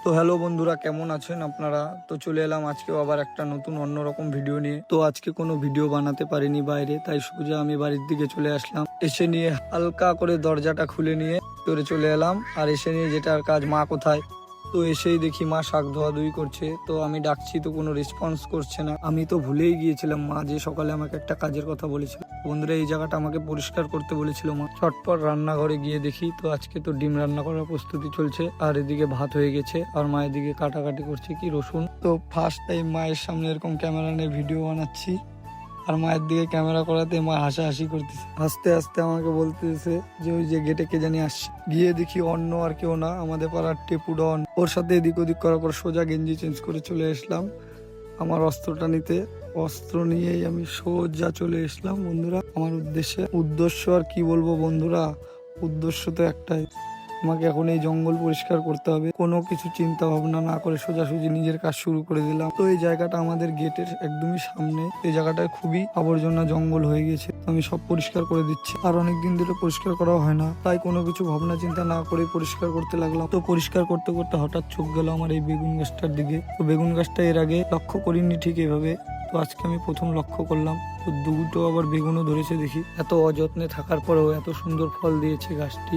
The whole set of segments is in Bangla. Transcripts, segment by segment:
তো হ্যালো বন্ধুরা, কেমন আছেন আপনারা? তো চলে এলাম আজকেও আবার একটা নতুন অন্যরকম ভিডিও নিয়ে। তো আজকে কোনো ভিডিও বানাতে পারিনি বাইরে, তাই সোজা আমি বাড়ির দিকে চলে আসলাম। এসে নিয়ে হালকা করে দরজাটা খুলে নিয়ে ভিতরে চলে এলাম। আর এসে নিয়ে যেটার কাজ, মা কোথায়, তো এসেই দেখি মা শাক ধোয়াধুয়ি করছে। তো আমি ডাকছি তো কোনো রেসপন্স করছে না। আমি তো ভুলেই গিয়েছিলাম মা যে সকালে আমাকে একটা কাজের কথা বলেছিল। বন্ধুরা, এই জায়গাটা আমাকে পরিষ্কার করতে বলেছিল মা। চটপট রান্নাঘরে গিয়ে দেখি তো আজকে তো ডিম রান্না করার প্রস্তুতি চলছে। আর এদিকে ভাত হয়ে গেছে, আর মা এদিকে কাটাকাটি করছে কি রসুন। তো ফার্স্ট টাইম মায়ের সামনে এরকম ক্যামেরা নিয়ে ভিডিও বানাচ্ছি। আর মায়ের দিকে ক্যামেরা করাতে মা হাসাহাসি করতেছে। হাসতে হাসতে আমাকে বলতেছে যে ওই যে গেটে কে জানি আসছে। গিয়ে দেখি অন্য আর কেউ না, আমাদের পাড়ার টেপু ডন। ওর সাথে এদিক ওদিক করার পর সোজা গেঞ্জি চেঞ্জ করে চলে আসলাম আমার অস্ত্রটা নিতে। অস্ত্র নিয়েই আমি সোজা চলে এসলাম বন্ধুরা আমার উদ্দেশ্য আর কি বলবো বন্ধুরা, উদ্দেশ্য তো একটাই, আমাকে এখন এই জঙ্গল পরিষ্কার করতে হবে। কোনো কিছু চিন্তা ভাবনা না করে সোজাসুজি নিজের কাজ শুরু করে দিলাম। তো এই জায়গাটা আমাদের গেটের একদমই সামনে। এই জায়গাটায় খুবই আবর্জনা জঙ্গল হয়ে গেছে। আমি সব পরিষ্কার করে দিচ্ছি, আর অনেকদিন ধরে পরিষ্কার করা হয় না, তাই কোনো কিছু ভাবনা চিন্তা না করে পরিষ্কার করতে লাগলাম। তো পরিষ্কার করতে করতে হঠাৎ চোখ গেল আমার এই বেগুন গাছটার দিকে। তো বেগুন গাছটা এর আগে লক্ষ্য করিনি ঠিক এভাবে, তো আজকে আমি প্রথম লক্ষ্য করলাম। তো দুটো আবার বেগুনও ধরেছে দেখি। এত অযত্নে থাকার পরেও এত সুন্দর ফল দিয়েছে গাছটি।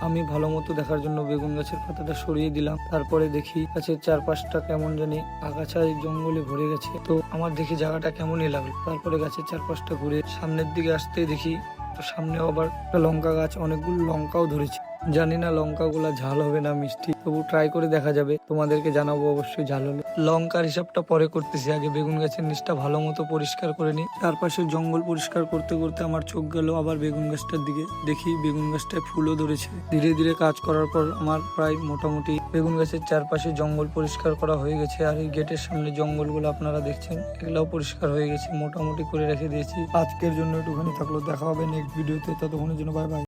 আমি ভালো মতো দেখার জন্য বেগুন গাছের পাতাটা সরিয়ে দিলাম। তারপরে দেখি গাছের চারপাশটা কেমন জানি আগাছায় জঙ্গলে ভরে গেছে। তো আমার দেখি জায়গাটা কেমনই লাগলো। তারপরে গাছের চারপাশটা ঘুরে সামনের দিকে আসতে দেখি তো সামনে আবার একটা লঙ্কা গাছ, অনেকগুলো লঙ্কাও ধরেছে। জানি না লঙ্কাগুলা ঝাল হবে না মিষ্টি, তবু ট্রাই করে দেখা যাবে, তোমাদেরকে জানাবো অবশ্যই ঝাল হলে। লঙ্কার হিসাবটা পরে করতেছি, আগে বেগুন গাছের নিচটা ভালো মতো পরিষ্কার করে নিই। চারপাশে জঙ্গল পরিষ্কার করতে করতে আমার চোখ গেল আবার বেগুন গাছটার দিকে। দেখি বেগুন গাছটায় ফুলও ধরেছে। ধীরে ধীরে কাজ করার পর আমার প্রায় মোটামুটি বেগুন গাছের চারপাশে জঙ্গল পরিষ্কার করা হয়ে গেছে। আর এই গেটের সামনে জঙ্গলগুলো আপনারা দেখছেন, এগুলাও পরিষ্কার হয়ে গেছে, মোটামুটি করে রেখে দিয়েছি। আজকের জন্য একটুখানি থাকলো, দেখা হবে নেক্সট ভিডিওতে। ততক্ষণের জন্য বাই বাই।